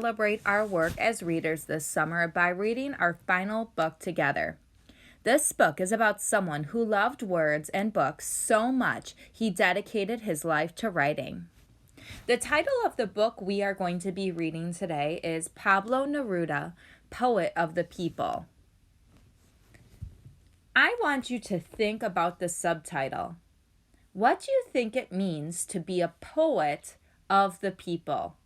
Celebrate our work as readers this summer by reading our final book together. This book is about someone who loved words and books so much he dedicated his life to writing. The title of the book we are going to be reading today is Pablo Neruda, Poet of the People. I want you to think about the subtitle. What do you think it means to be a poet of the people?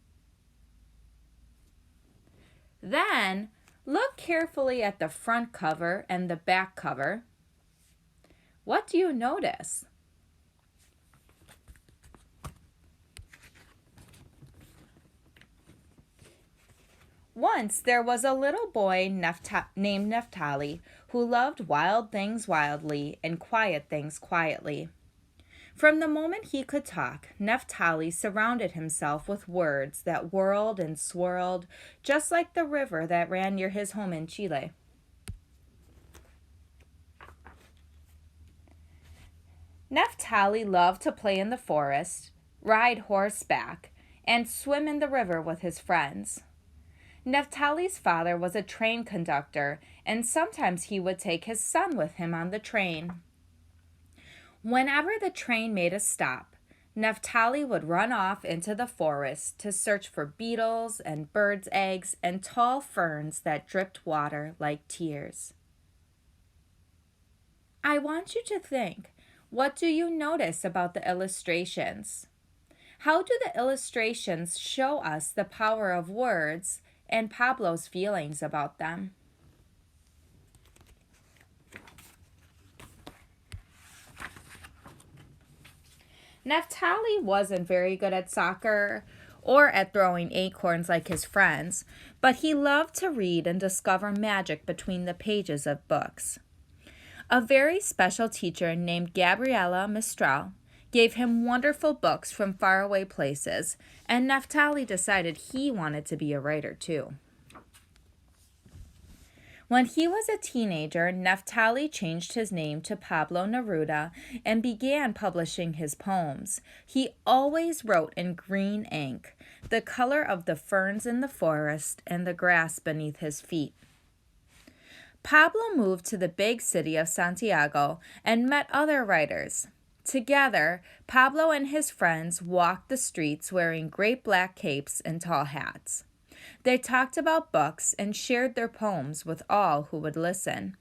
Then, look carefully at the front cover and the back cover. What do you notice? Once there was a little boy named Naphtali who loved wild things wildly and quiet things quietly. From the moment he could talk, Naphtali surrounded himself with words that whirled and swirled, just like the river that ran near his home in Chile. Naphtali loved to play in the forest, ride horseback, and swim in the river with his friends. Naphtali's father was a train conductor, and sometimes he would take his son with him on the train. Whenever the train made a stop, Naphtali would run off into the forest to search for beetles and birds' eggs and tall ferns that dripped water like tears. I want you to think, what do you notice about the illustrations? How do the illustrations show us the power of words and Pablo's feelings about them? Naphtali wasn't very good at soccer or at throwing acorns like his friends, but he loved to read and discover magic between the pages of books. A very special teacher named Gabriela Mistral gave him wonderful books from faraway places, and Naphtali decided he wanted to be a writer too. When he was a teenager, Naphtali changed his name to Pablo Neruda and began publishing his poems. He always wrote in green ink, the color of the ferns in the forest and the grass beneath his feet. Pablo moved to the big city of Santiago and met other writers. Together, Pablo and his friends walked the streets wearing great black capes and tall hats. They talked about books and shared their poems with all who would listen.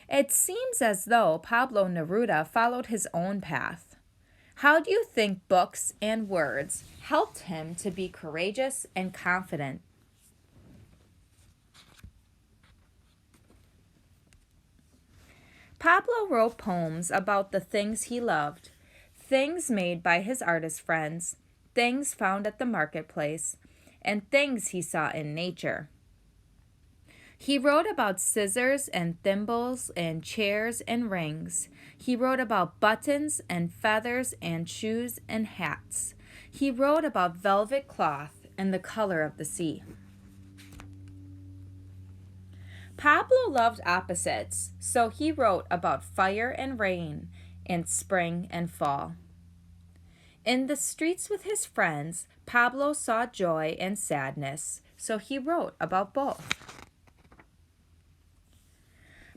It seems as though Pablo Neruda followed his own path. How do you think books and words helped him to be courageous and confident? Pablo wrote poems about the things he loved, things made by his artist friends, things found at the marketplace, and things he saw in nature. He wrote about scissors and thimbles and chairs and rings. He wrote about buttons and feathers and shoes and hats. He wrote about velvet cloth and the color of the sea. Pablo loved opposites, so he wrote about fire and rain and spring and fall. In the streets with his friends, Pablo saw joy and sadness, so he wrote about both.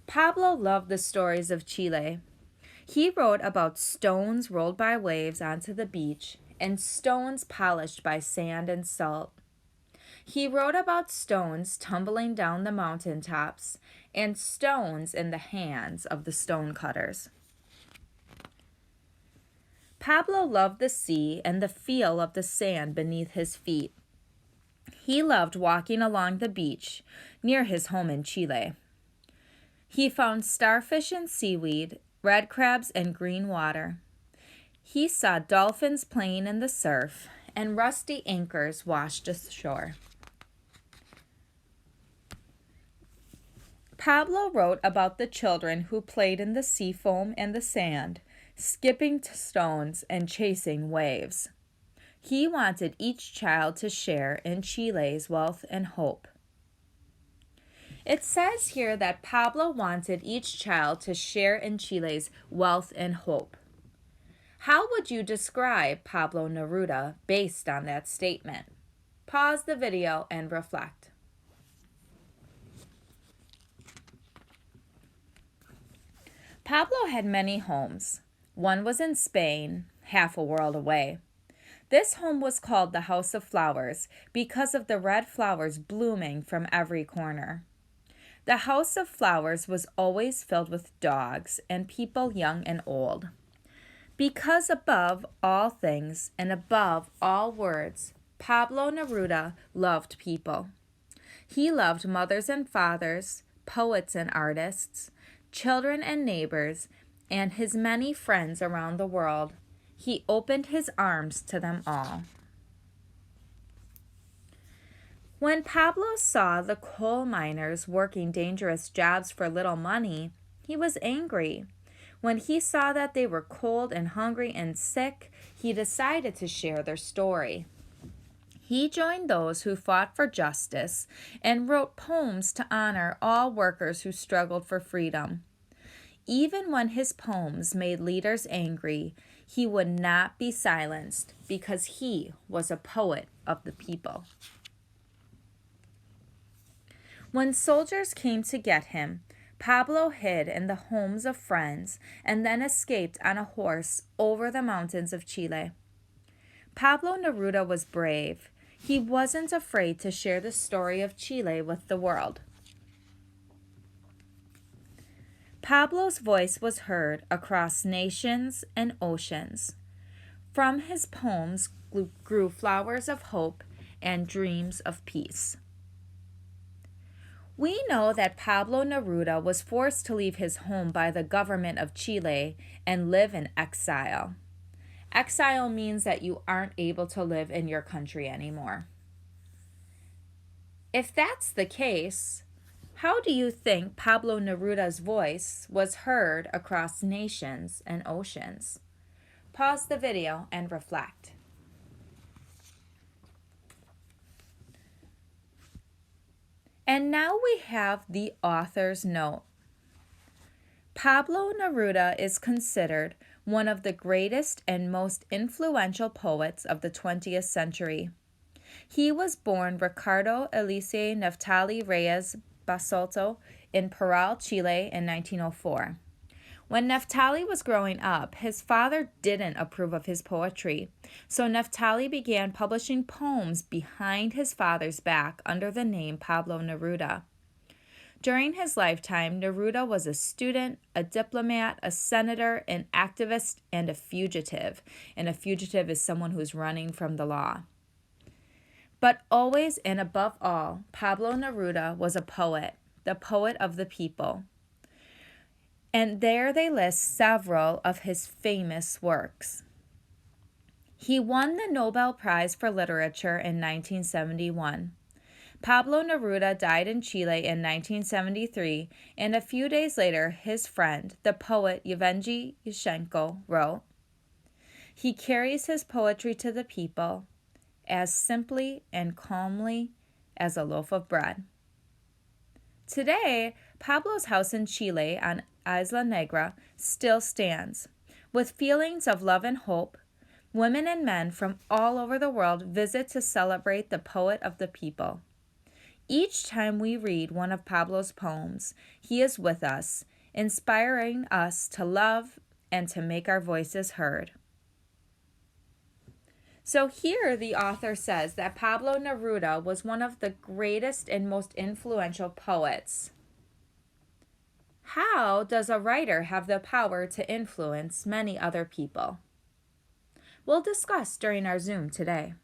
Pablo loved the stories of Chile. He wrote about stones rolled by waves onto the beach and stones polished by sand and salt. He wrote about stones tumbling down the mountain tops and stones in the hands of the stone cutters. Pablo loved the sea and the feel of the sand beneath his feet. He loved walking along the beach near his home in Chile. He found starfish and seaweed, red crabs and green water. He saw dolphins playing in the surf and rusty anchors washed ashore. Pablo wrote about the children who played in the sea foam and the sand, skipping stones and chasing waves. He wanted each child to share in Chile's wealth and hope. It says here that Pablo wanted each child to share in Chile's wealth and hope. How would you describe Pablo Neruda based on that statement? Pause the video and reflect. Pablo had many homes. One was in Spain, half a world away. This home was called the House of Flowers because of the red flowers blooming from every corner. The House of Flowers was always filled with dogs and people young and old. Because above all things and above all words, Pablo Neruda loved people. He loved mothers and fathers, poets and artists, children and neighbors, and his many friends around the world. He opened his arms to them all. When Pablo saw the coal miners working dangerous jobs for little money, he was angry. When he saw that they were cold and hungry and sick, he decided to share their story. He joined those who fought for justice and wrote poems to honor all workers who struggled for freedom. Even when his poems made leaders angry, he would not be silenced because he was a poet of the people. When soldiers came to get him, Pablo hid in the homes of friends and then escaped on a horse over the mountains of Chile. Pablo Neruda was brave. He wasn't afraid to share the story of Chile with the world. Pablo's voice was heard across nations and oceans. From his poems grew flowers of hope and dreams of peace. We know that Pablo Neruda was forced to leave his home by the government of Chile and live in exile. Exile means that you aren't able to live in your country anymore. If that's the case, how do you think Pablo Neruda's voice was heard across nations and oceans? Pause the video and reflect. And now we have the author's note. Pablo Neruda is considered one of the greatest and most influential poets of the 20th century. He was born Ricardo Eliseo Naphtali Reyes Basolto in Parral, Chile in 1904. When Naphtali was growing up, his father didn't approve of his poetry, so Naphtali began publishing poems behind his father's back under the name Pablo Neruda. During his lifetime, Neruda was a student, a diplomat, a senator, an activist, and a fugitive. And a fugitive is someone who's running from the law. But always and above all, Pablo Neruda was a poet, the poet of the people. And there they list several of his famous works. He won the Nobel Prize for Literature in 1971. Pablo Neruda died in Chile in 1973, and a few days later, his friend, the poet Yevgeny Yushchenko, wrote, "He carries his poetry to the people as simply and calmly as a loaf of bread." Today, Pablo's house in Chile on Isla Negra still stands. With feelings of love and hope, women and men from all over the world visit to celebrate the poet of the people. Each time we read one of Pablo's poems, he is with us, inspiring us to love and to make our voices heard. So here the author says that Pablo Neruda was one of the greatest and most influential poets. How does a writer have the power to influence many other people? We'll discuss during our Zoom today.